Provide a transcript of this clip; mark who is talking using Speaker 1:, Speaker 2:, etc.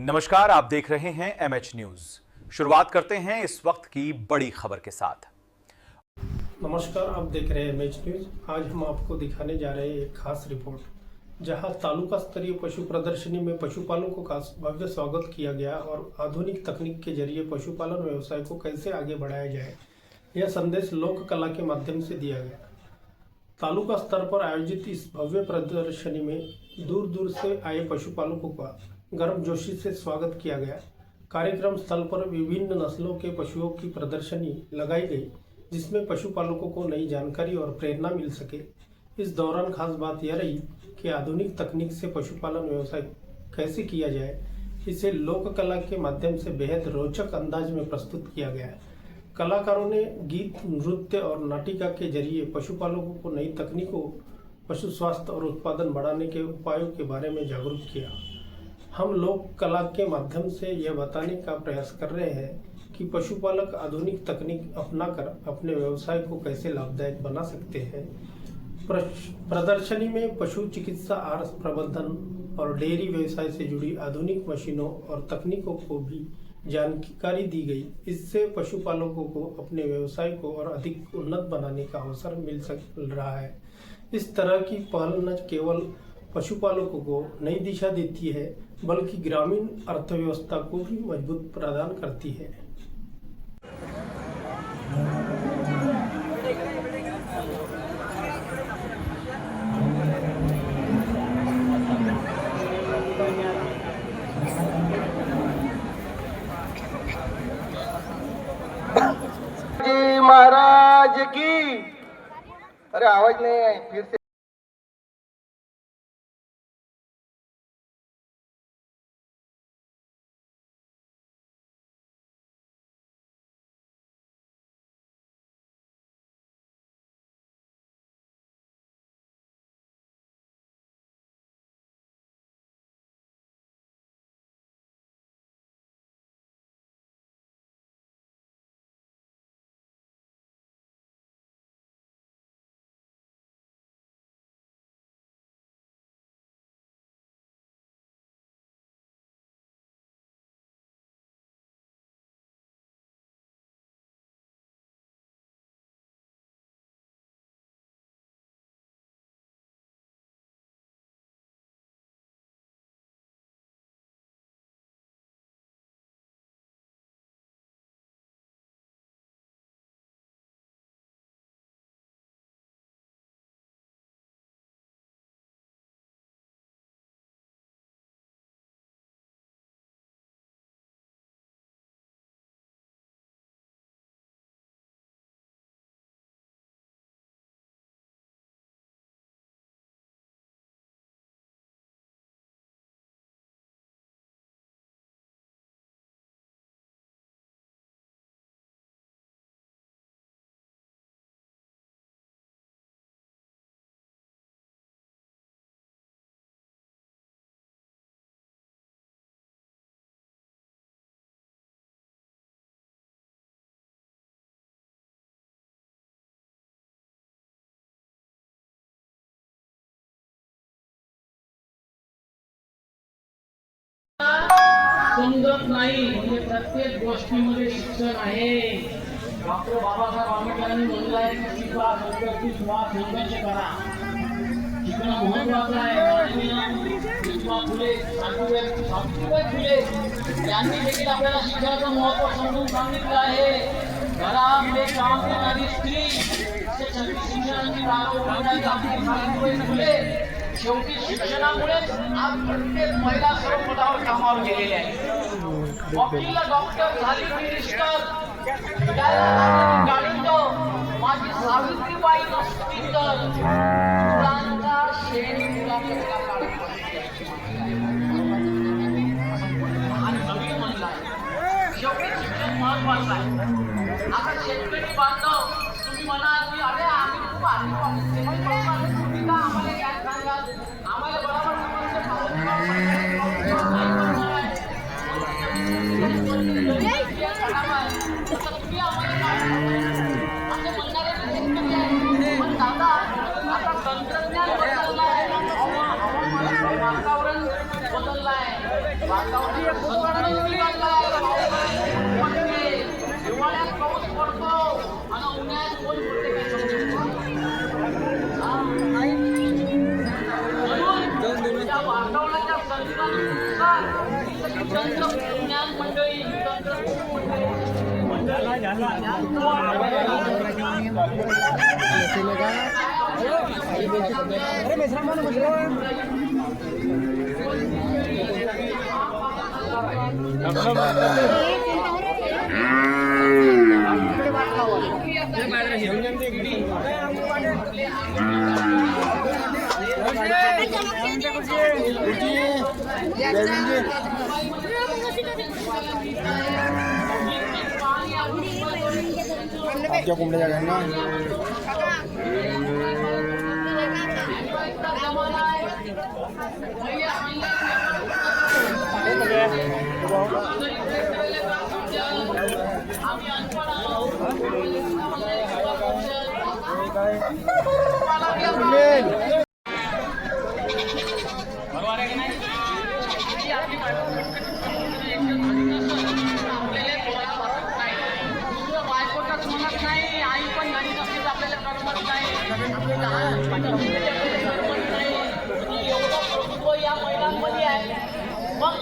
Speaker 1: नमस्कार, आप देख रहे हैं एमएच न्यूज। शुरुआत करते हैं इस वक्त की बड़ी खबर के साथ।
Speaker 2: नमस्कार, आप देख रहे हैं एमएच न्यूज। आज हम आपको दिखाने जा रहे हैं एक खास रिपोर्ट, जहां तालुका स्तरीय पशु प्रदर्शनी में पशुपालकों का भव्य स्वागत किया गया और आधुनिक तकनीक के जरिए पशुपालन व्यवसाय को कैसे आगे बढ़ाया जाए, यह संदेश लोक कला के माध्यम से दिया गया। तालुका स्तर पर आयोजित इस भव्य प्रदर्शनी में दूर दूर से आए पशुपालकों का गर्मजोशी से स्वागत किया गया। कार्यक्रम स्थल पर विभिन्न नस्लों के पशुओं की प्रदर्शनी लगाई गई, जिसमें पशुपालकों को नई जानकारी और प्रेरणा मिल सके। इस दौरान खास बात यह रही कि आधुनिक तकनीक से पशुपालन व्यवसाय कैसे किया जाए, इसे लोक कला के माध्यम से बेहद रोचक अंदाज में प्रस्तुत किया गया है। कलाकारों ने गीत, नृत्य और नाटिका के जरिए पशुपालकों को नई तकनीकों, पशु स्वास्थ्य और उत्पादन बढ़ाने के उपायों के बारे में जागरूक किया। हम लोक कला के माध्यम से यह बताने का प्रयास कर रहे हैं कि पशुपालक आधुनिक तकनीक अपनाकर अपने व्यवसाय को कैसे लाभदायक बना सकते हैं। प्रदर्शनी में पशु चिकित्सा, आहार प्रबंधन और डेयरी व्यवसाय से जुड़ी आधुनिक मशीनों और तकनीकों को भी जानकारी दी गई। इससे पशुपालकों को अपने व्यवसाय को और अधिक उन्नत बनाने का अवसर मिल रहा है। इस तरह की पहल न केवल पशुपालकों को नई दिशा देती है, बल्कि ग्रामीण अर्थव्यवस्था को भी मजबूत प्रदान करती है।
Speaker 3: जी महाराज की। अरे आवाज नहीं है, फिर से।
Speaker 4: समजत नाही, म्हणजे प्रत्येक गोष्टीमध्ये शिक्षण आहे। डॉक्टर बाबासाहेब आंबेडकरांनी म्हटलं आहे की शिकवा, संघर्ष करा, शिकणं महत्वाचं आहे। शिकवा फुले, सावित्रीबाई फुले यांनी देखील आपल्याला शिक्षणाचं महत्व समजून सांगितलं आहे। घरामध्ये काम करणारी स्त्री शिक्षणाची सावित्रीबाई फुले शेवटी शिक्षणामुळेच आज प्रत्येक महिला सर्व पदावर कामावर गेलेल्या आहेत। वकील, डॉक्टर झाली, मिनिस्टर, माझी सावित्रीबाई नसती तर मुलांचा शेण मुलांना आणि नवीन म्हणला शेवटी शिक्षण महत्वाचं आहे। आता शेतकरी बांधव तुम्ही म्हणाल की अरे आम्ही खूप आम्हाला काय सांगा, आम्हाला बरोबर तुम्ही आम्हाला असं म्हणणारे पण दादा आता तंत्रज्ञान बदललं आहे, वातावरण बदललं आहे, हिवाळ्यात पाऊस पडतो आणि उन्हाळ्यात ऊन पडते काय समजत म्हणून त्या वातावरणाच्या संतुलनानुसार तंत्रज्ञान मंडळी
Speaker 3: क्या कुंबले जा रहे हैं
Speaker 4: आई पण घरी नसते आपल्याला करमत नाही एवढं प्रभुत्व या महिलांमध्ये आहे मग